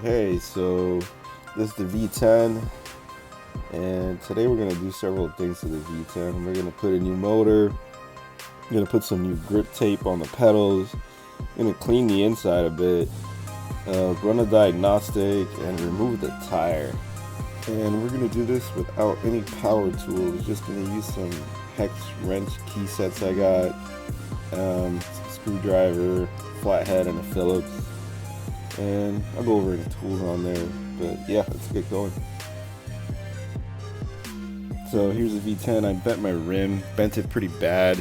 Okay, so this is the V10, and today we're going to do several things to the V10. We're going to put a new motor, we're going to put some new grip tape on the pedals, we're going to clean the inside a bit, run a diagnostic, and remove the tire. And we're going to do this without any power tools, just going to use some hex wrench key sets I got, screwdriver, flathead, and a Phillips. And I'll go over any tools on there, but yeah, let's get going. So here's the V10. I bent my rim, bent it pretty bad.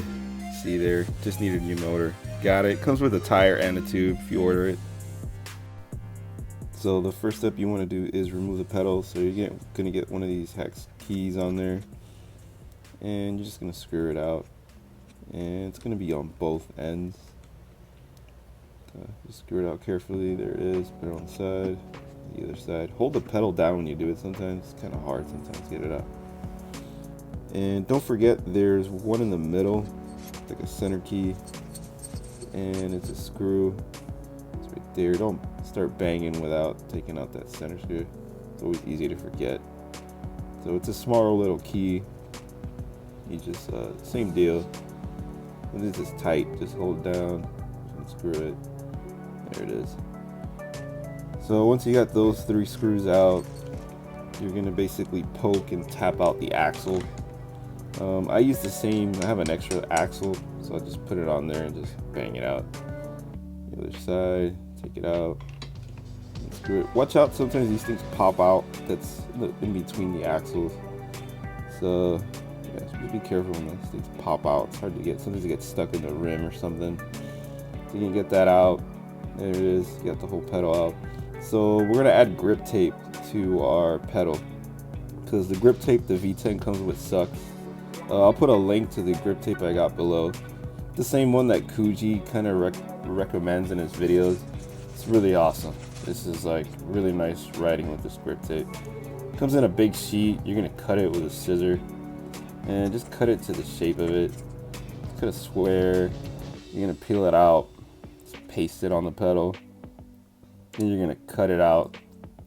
See there, just needed a new motor. Got it. Comes with a tire and a tube if you order it. So the first step you want to do is remove the pedal. So you're gonna get one of these hex keys on there, and you're just gonna screw it out, and it's gonna be on both ends. Just screw it out carefully. There it is. Put it on the side, the other side. Hold the pedal down when you do it. Sometimes it's kind of hard sometimes to get it out. And don't forget there's one in the middle, like a center key, and it's a screw. It's right there. Don't start banging without taking out that center screw. It's always easy to forget. So it's a small little key. You just same deal. When this is tight, just hold it down and screw it. There it is. So once you got those 3 screws out, you're gonna basically poke and tap out the axle. I use the same, I have an extra axle, so I just put it on there and just bang it out. The other side, take it out, and screw it. Watch out, sometimes these things pop out, that's in between the axles. So yeah, just be careful when those things pop out. It's hard to get, sometimes it gets stuck in the rim or something. So you can get that out. There it is, you got the whole pedal out. So we're gonna add grip tape to our pedal, because the grip tape the V10 comes with sucks. I'll put a link to the grip tape I got below. The same one that Kuji kind of recommends in his videos. It's really awesome. This is like really nice riding with this grip tape. It comes in a big sheet. You're gonna cut it with a scissor and just cut it to the shape of it. Cut a square. You're gonna peel it out. Paste it on the pedal, then you're gonna cut it out,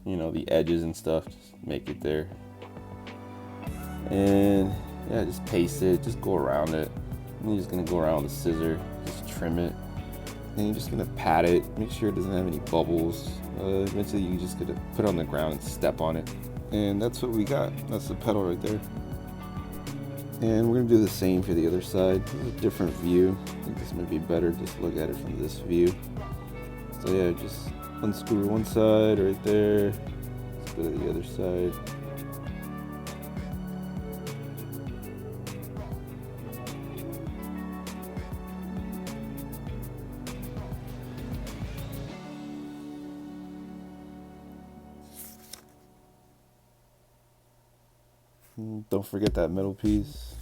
you know, the edges and stuff, just make it there, and yeah, just paste it, just go around it, and you're just gonna go around with a scissor, just trim it, and you're just gonna pat it, make sure it doesn't have any bubbles. Eventually you just gonna put it on the ground and step on it, and that's what we got. That's the pedal right there. And we're gonna do the same for the other side. It's a different view. I think this might be better. Just look at it from this view. So yeah, just unscrew one side right there. Let's go to the other side. Don't forget that middle piece.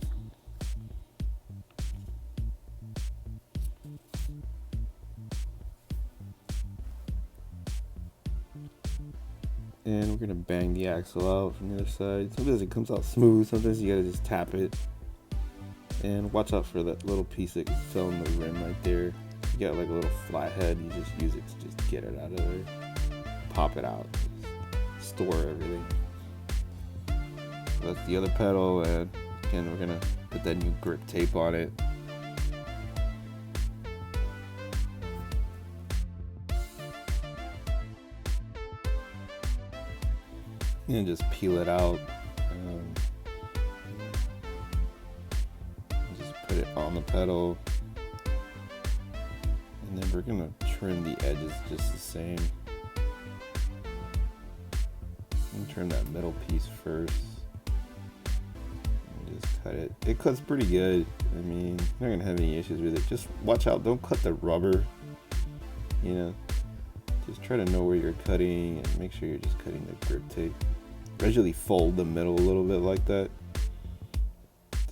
And we're gonna bang the axle out from the other side. Sometimes it comes out smooth, sometimes you gotta just tap it. And watch out for that little piece that fell in the rim right there. You got like a little flathead, you just use it to just get it out of there. Pop it out, store everything. That's the other pedal, and again we're gonna put that new grip tape on it. And just peel it out. Just put it on the pedal, and then we're gonna trim the edges just the same. And trim that middle piece first. Just cut it. It cuts pretty good. I mean, you're not gonna have any issues with it. Just watch out, don't cut the rubber. You know, just try to know where you're cutting and make sure you're just cutting the grip tape. Gradually fold the middle a little bit like that,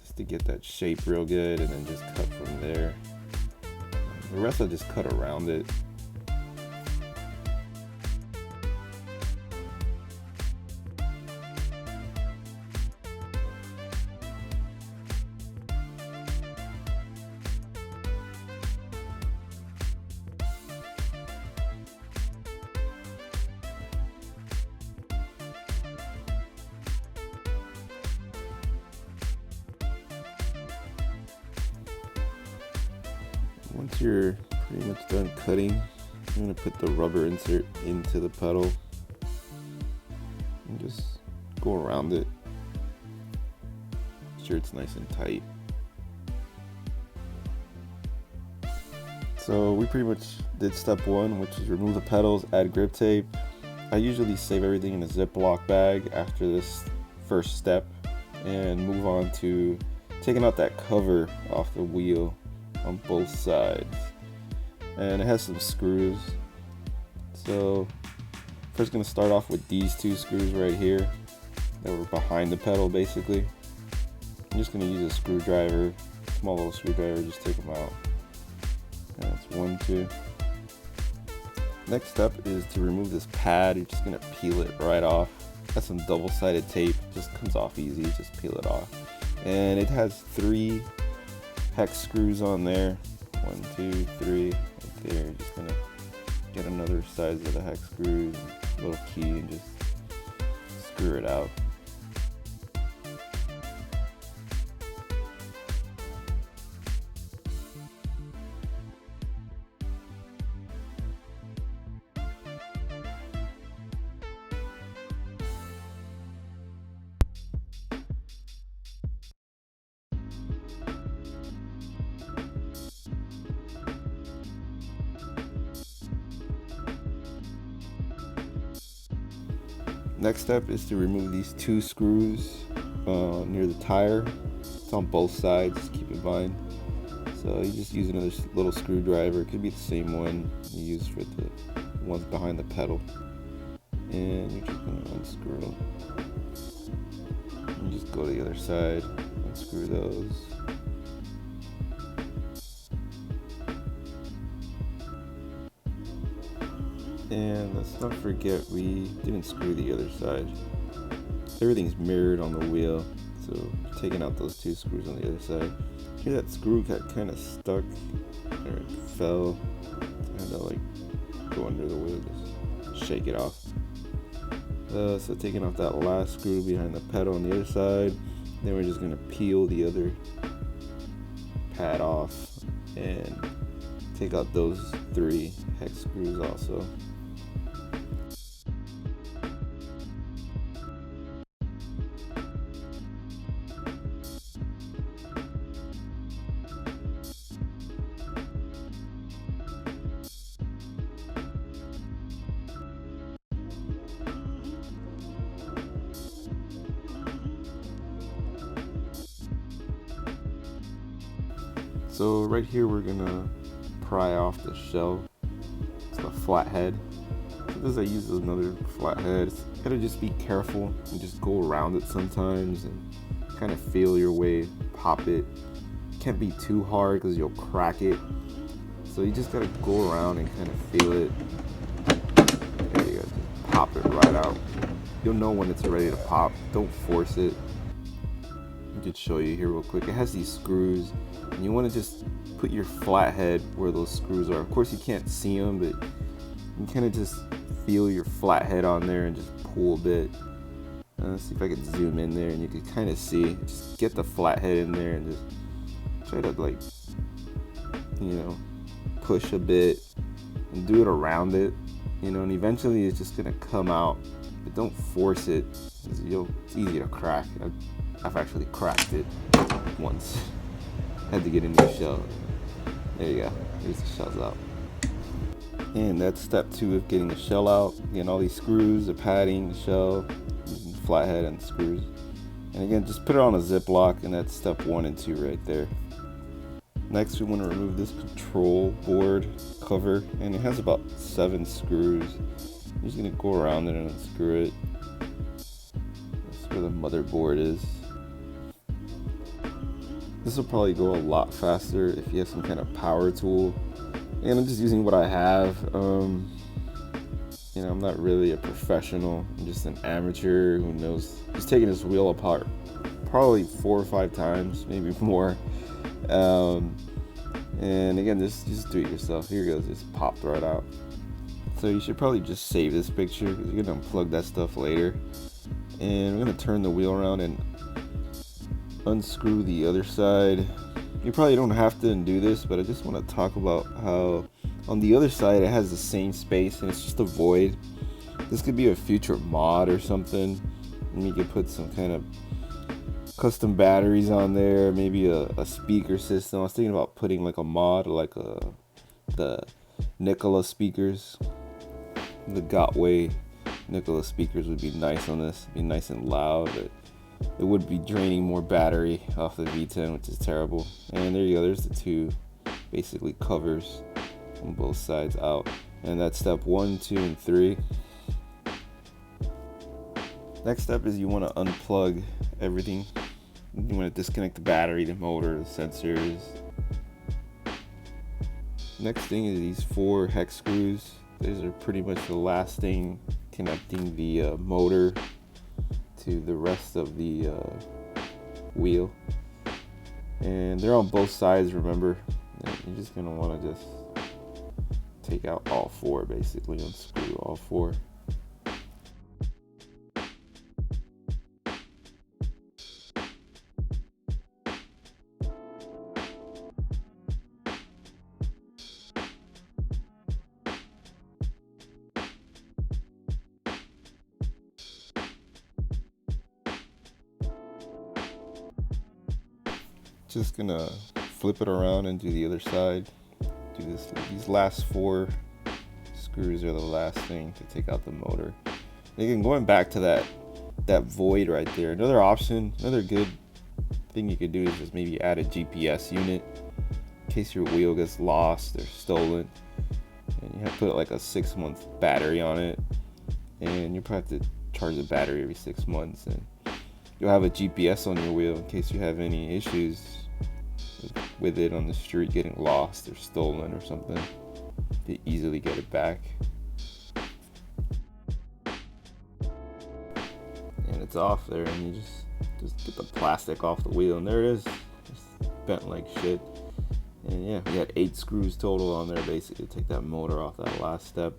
just to get that shape real good, and then just cut from there. The rest I'll just cut around it. Once you're pretty much done cutting, I'm going to put the rubber insert into the pedal and just go around it. Make sure it's nice and tight. So we pretty much did step one, which is remove the pedals, add grip tape. I usually save everything in a Ziploc bag after this first step and move on to taking out that cover off the wheel on both sides. And it has some screws. So first going to start off with these two screws right here that were behind the pedal basically. I'm just going to use a screwdriver, small little screwdriver, just take them out. And that's 1, 2. Next step is to remove this pad. You're just going to peel it right off. That's some double-sided tape, just comes off easy, just peel it off. And it has 3 hex screws on there. 1, 2, 3, right there. You're just going to get another size of the hex screws, little key, and just screw it out. Next step is to remove these 2 screws near the tire. It's on both sides, just keep in mind. So you just use another little screwdriver. It could be the same one you use for the ones behind the pedal. And you're just going to unscrew them. And just go to the other side, unscrew those. And let's not forget we didn't screw the other side. Everything's mirrored on the wheel, so taking out those 2 screws on the other side. Here that screw got kind of stuck, or it fell. I had to like go under the wheel, just shake it off. So taking off that last screw behind the pedal on the other side, then we're just gonna peel the other pad off and take out those 3 hex screws also. So right here we're gonna pry off the shell. It's the flathead. So this I use another flathead. It's gotta just be careful and just go around it sometimes and kind of feel your way, pop it. Can't be too hard because you'll crack it. So you just gotta go around and kind of feel it. There you go, just pop it right out. You'll know when it's ready to pop. Don't force it. I could show you here real quick. It has these screws, and you want to just put your flathead where those screws are. Of course, you can't see them, but you kind of just feel your flathead on there and just pull a bit. Let's see if I can zoom in there, and you can kind of see. Just get the flathead in there and just try to, like, you know, push a bit and do it around it, you know, and eventually it's just gonna come out. But don't force it, because it's easy to crack. I've actually cracked it once. Had to get a new shell. There you go. Here's the shells out. And that's step 2 of getting the shell out. Getting all these screws, the padding, the shell, the flathead, and the screws. And again, just put it on a Ziploc, and that's step 1 and 2 right there. Next, we want to remove this control board cover, and it has about 7 screws. I'm just going to go around it and unscrew it. That's where the motherboard is. This will probably go a lot faster if you have some kind of power tool. And I'm just using what I have. You know, I'm not really a professional. I'm just an amateur who knows. Just taking this wheel apart probably 4 or 5 times, maybe more. And again, just do it yourself. Here goes, just popped right out. So you should probably just save this picture because you're gonna unplug that stuff later. And we're gonna turn the wheel around and unscrew the other side. You probably don't have to do this, but I just want to talk about how on the other side it has the same space and it's just a void. This could be a future mod or something, and you could put some kind of custom batteries on there, maybe a speaker system. I was thinking about putting like a mod like the Nikola speakers. The Gotway Nikola speakers would be nice on this. Be nice and loud, but it would be draining more battery off the V10, which is terrible. And there you go, there's the two basically covers on both sides out. And that's step 1, 2, and 3. Next step is you want to unplug everything. You want to disconnect the battery, the motor, the sensors. Next thing is these 4 hex screws. These are pretty much the last thing connecting the motor to the rest of the wheel. And they're on both sides, remember. You're just going to want to just take out all 4, basically, unscrew all 4. Just gonna flip it around and do the other side. Do this. These last 4 screws are the last thing to take out the motor. And again, going back to that void right there. Another option, another good thing you could do is just maybe add a GPS unit in case your wheel gets lost or stolen. And you have to put like a 6-month battery on it, and you probably have to charge the battery every 6 months. And you'll have a GPS on your wheel in case you have any issues with it on the street getting lost or stolen or something. You easily get it back. And it's off there, and you just get the plastic off the wheel, and there it is. Just bent like shit. And yeah, we had 8 screws total on there basically to take that motor off that last step.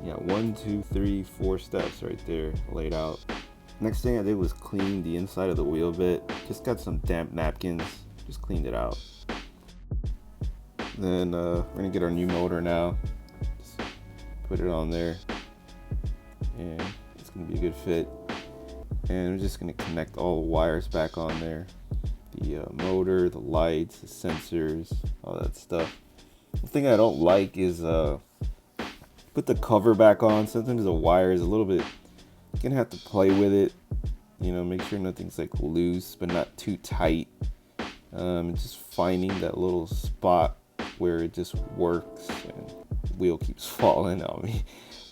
Yeah, 1, 2, 3, 4 steps right there laid out. Next thing I did was clean the inside of the wheel bit. Just got some damp napkins, just cleaned it out. Then we're gonna get our new motor now. Just put it on there, and it's gonna be a good fit. And we're just gonna connect all the wires back on there. The motor, the lights, the sensors, all that stuff. The thing I don't like is put the cover back on. Sometimes the wire is a little bit, you're gonna have to play with it, you know, make sure nothing's like loose but not too tight. Just finding that little spot where it just works, and the wheel keeps falling on me.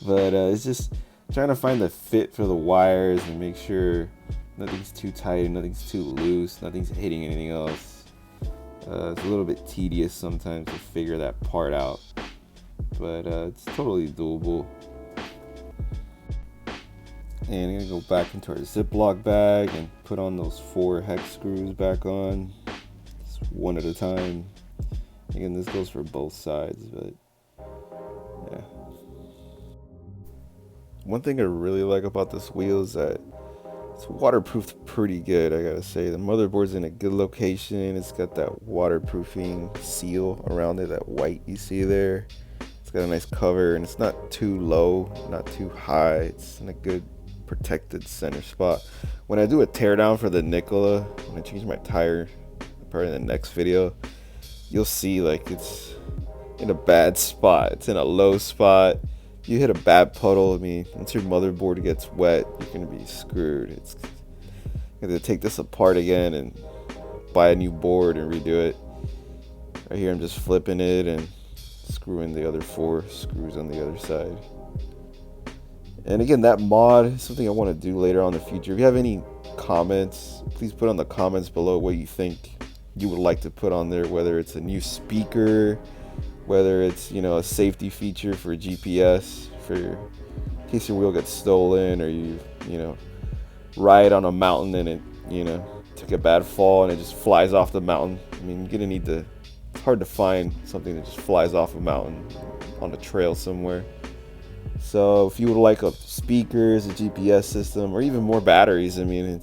But it's just trying to find the fit for the wires and make sure nothing's too tight and nothing's too loose, nothing's hitting anything else. It's a little bit tedious sometimes to figure that part out, but it's totally doable. And I'm gonna go back into our Ziploc bag and put on those 4 hex screws back on, just one at a time. Again, this goes for both sides, but yeah. One thing I really like about this wheel is that it's waterproofed pretty good, I gotta say. The motherboard's in a good location. It's got that waterproofing seal around it, that white you see there. It's got a nice cover, and it's not too low, not too high. It's in a good protected center spot. When I do a teardown for the Nikola, when I change my tire, probably in the next video, you'll see like it's in a bad spot. It's in a low spot. You hit a bad puddle, I mean, once your motherboard gets wet, you're gonna be screwed. It's you have to take this apart again and buy a new board and redo it. Right here I'm just flipping it and screwing the other 4 screws on the other side. And again, that mod is something I want to do later on in the future. If you have any comments, please put on the comments below what you think you would like to put on there, whether it's a new speaker, whether it's, you know, a safety feature for GPS, for in case your wheel gets stolen, or you know, ride on a mountain and it, you know, took a bad fall and it just flies off the mountain. I mean, you're gonna need to, it's hard to find something that just flies off a mountain on a trail somewhere. So if you would like a speakers, a GPS system, or even more batteries, I mean,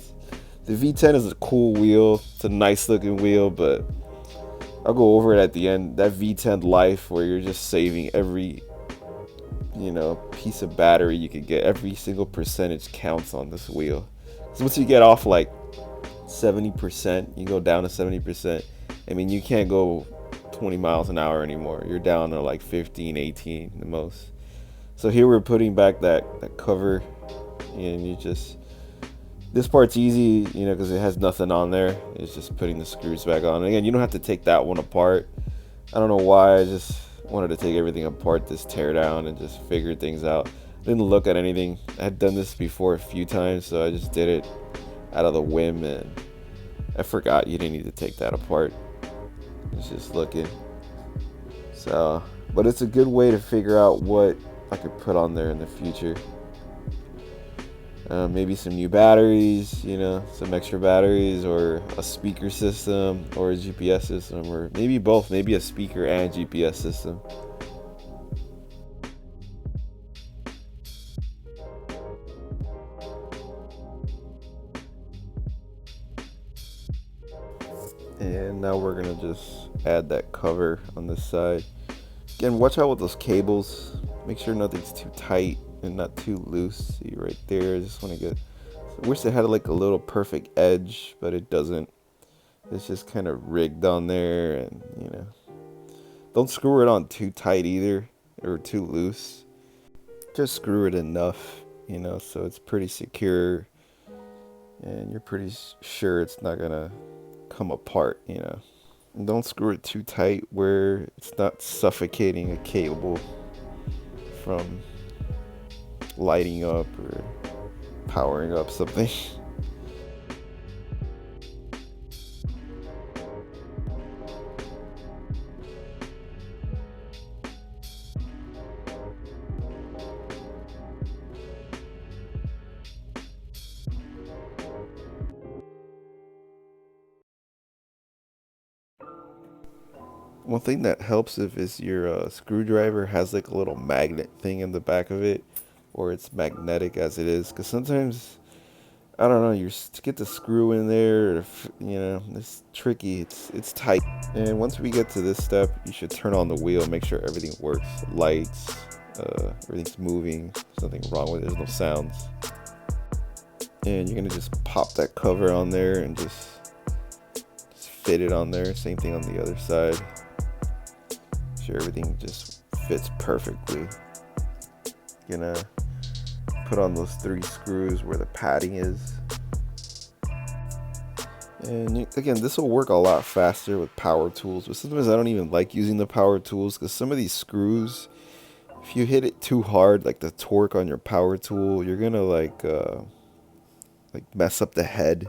the V10 is a cool wheel. It's a nice looking wheel, but I'll go over it at the end. That V10 life, where you're just saving every, you know, piece of battery you could get. Every single percentage counts on this wheel. So once you get off like 70%, you go down to 70%. I mean, you can't go 20 miles an hour anymore. You're down to like 15, 18 the most. So here we're putting back that cover, and you just, this part's easy, you know, because it has nothing on there. It's just putting the screws back on. And again, you don't have to take that one apart. I don't know why, I just wanted to take everything apart, this tear down, and just figure things out. Didn't look at anything. I had done this before a few times, so I just did it out of the whim, and I forgot you didn't need to take that apart. It's just looking. So, but it's a good way to figure out what I could put on there in the future. Maybe some new batteries, you know, some extra batteries, or a speaker system, or a GPS system, or maybe both, maybe a speaker and GPS system. And now we're gonna just add that cover on this side. Again, watch out with those cables. Make sure nothing's too tight and not too loose. See right there, I just want to get, I wish it had like a little perfect edge, but it doesn't. It's just kind of rigged on there, and you know, don't screw it on too tight either, or too loose. Just screw it enough, you know, so it's pretty secure, and you're pretty sure it's not gonna come apart, you know. And don't screw it too tight where it's not suffocating a cable from lighting up or powering up something. One thing that helps if is your screwdriver has like a little magnet thing in the back of it, or it's magnetic as it is, because sometimes, I don't know, you get the screw in there, or, you know, it's tricky, it's tight. And once we get to this step, you should turn on the wheel, make sure everything works, lights, everything's moving, there's nothing wrong with it, there's no sounds. And you're gonna just pop that cover on there and just fit it on there. Same thing on the other side. Sure everything just fits perfectly. You're gonna put on those 3 screws where the padding is. And again, this will work a lot faster with power tools, but sometimes I don't even like using the power tools, because some of these screws, if you hit it too hard, like the torque on your power tool, you're gonna like mess up the head.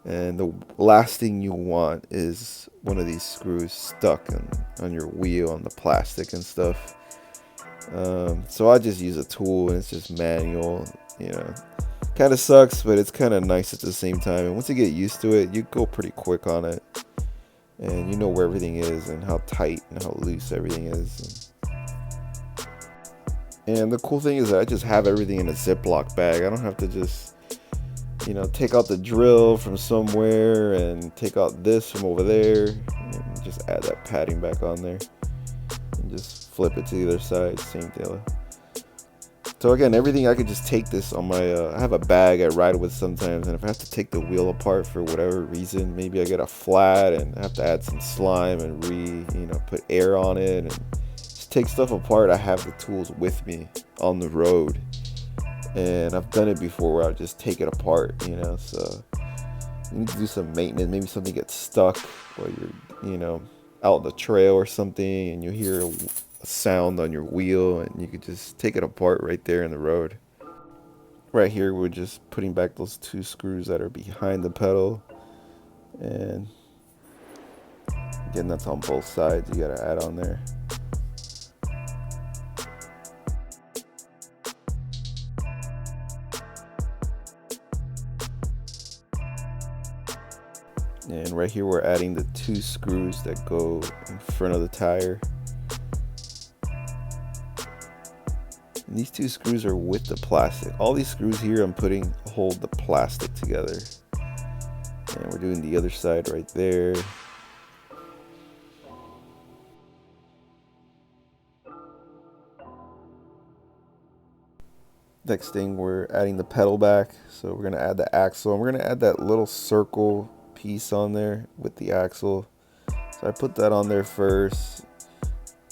And the last thing you want is one of these screws stuck on your wheel, on the plastic and stuff. So I just use a tool, and it's just manual, you know. Kind of sucks, but it's kind of nice at the same time. And once you get used to it, you go pretty quick on it. And you know where everything is, and how tight and how loose everything is. And the cool thing is that I just have everything in a Ziploc bag. I don't have to just, you know, take out the drill from somewhere and take out this from over there, and just add that padding back on there, and just flip it to the other side, same deal. So again, everything, I could just take this on my, I have a bag I ride with sometimes, and if I have to take the wheel apart for whatever reason, maybe I get a flat and I have to add some slime and put air on it and just take stuff apart, I have the tools with me on the road. And I've done it before where I just take it apart, you know, so you need to do some maintenance. Maybe something gets stuck, or you're, you know, out on the trail or something, and you hear a sound on your wheel, and you could just take it apart right there in the road. Right here, we're just putting back those 2 screws that are behind the pedal. And again, that's on both sides, you gotta add on there. And right here we're adding the 2 screws that go in front of the tire. And these 2 screws are with the plastic. All these screws here I'm putting hold the plastic together. And we're doing the other side right there. Next thing, we're adding the pedal back. So we're gonna add the axle, and we're gonna add that little circle piece on there with the axle. So I put that on there first.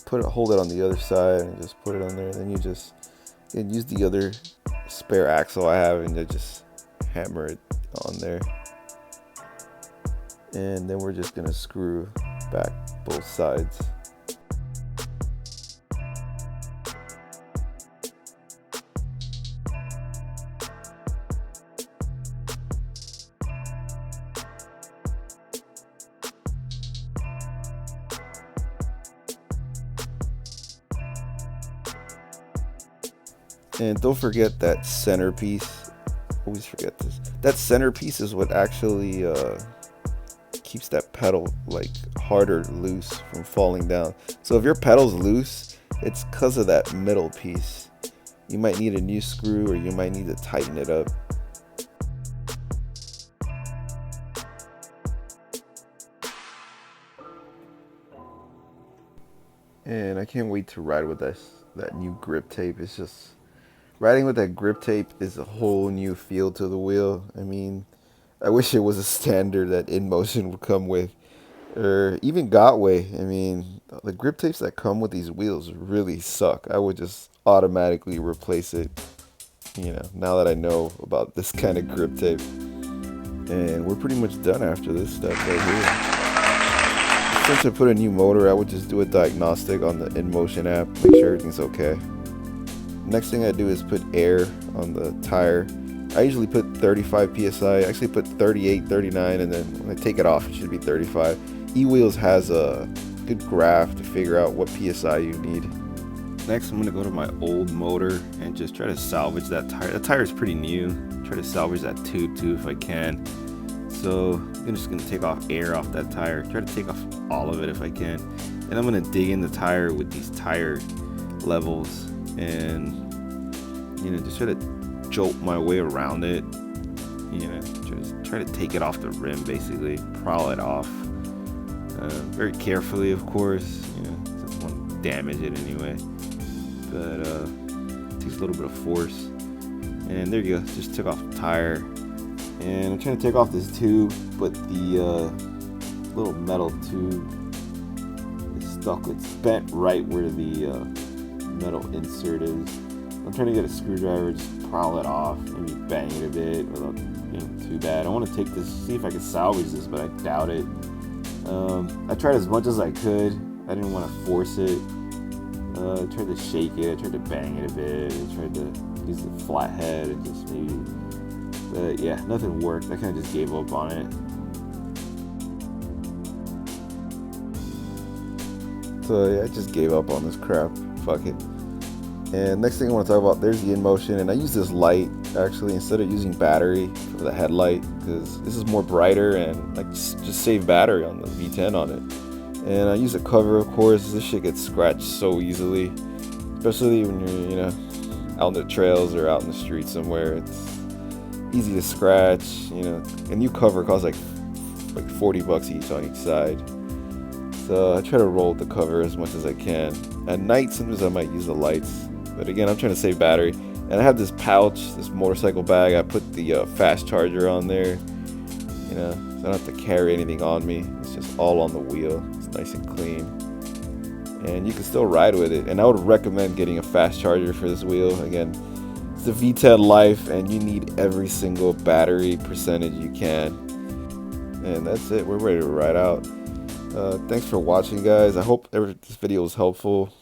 Hold it on the other side, and just put it on there. Then you just use the other spare axle I have, and just hammer it on there. And then we're just gonna screw back both sides. And don't forget that centerpiece. Always forget this. That centerpiece is what actually keeps that pedal like harder loose from falling down. So if your pedal's loose, it's because of that middle piece. You might need a new screw, or you might need to tighten it up. And I can't wait to ride with that new grip tape. It's just, riding with that grip tape is a whole new feel to the wheel. I mean, I wish it was a standard that Inmotion would come with, or even Gotway. I mean, the grip tapes that come with these wheels really suck. I would just automatically replace it, now that I know about this kind of grip tape. And we're pretty much done after this step right here. Since I put a new motor, I would just do a diagnostic on the Inmotion app, make sure everything's okay. Next thing I do is put air on the tire. I usually put 35 psi. I actually put 38, 39, and then when I take it off, it should be 35. E-Wheels has a good graph to figure out what psi you need. Next, I'm gonna go to my old motor and just try to salvage that tire. The tire is pretty new. Try to salvage that tube too if I can. So I'm just gonna take off air off that tire. Try to take off all of it if I can. And I'm gonna dig in the tire with these tire levels, and just try to jolt my way around it. Just try to take it off the rim, basically prowl it off very carefully, of course. Don't want to damage it anyway, but it takes a little bit of force. And there you go, just took off the tire. And I'm trying to take off this tube, but the little metal tube is stuck. It's bent right where the metal insert is. I'm trying to get a screwdriver, just prowl it off, maybe bang it a bit without being too bad. I want to take this, see if I can salvage this, but I doubt it. I tried as much as I could. I didn't want to force it. I tried to shake it, I tried to bang it a bit, I tried to use the flat head and just maybe, but yeah, nothing worked. I kind of just gave up on it. So yeah, I just gave up on this crap. Fuck it. And next thing I want to talk about, there's the Inmotion, and I use this light actually instead of using battery for the headlight, because this is more brighter, and I just save battery on the V10 on it. And I use a cover, of course. This shit gets scratched so easily, especially when you're out in the trails or out in the street somewhere. It's easy to scratch. A new cover costs like $40 each on each side. So I try to roll the cover as much as I can. At night, sometimes I might use the lights. But again, I'm trying to save battery. And I have this pouch, this motorcycle bag. I put the fast charger on there. So I don't have to carry anything on me. It's just all on the wheel. It's nice and clean. And you can still ride with it. And I would recommend getting a fast charger for this wheel. Again, it's the V10 Life, and you need every single battery percentage you can. And that's it. We're ready to ride out. Thanks for watching, guys. I hope this video was helpful.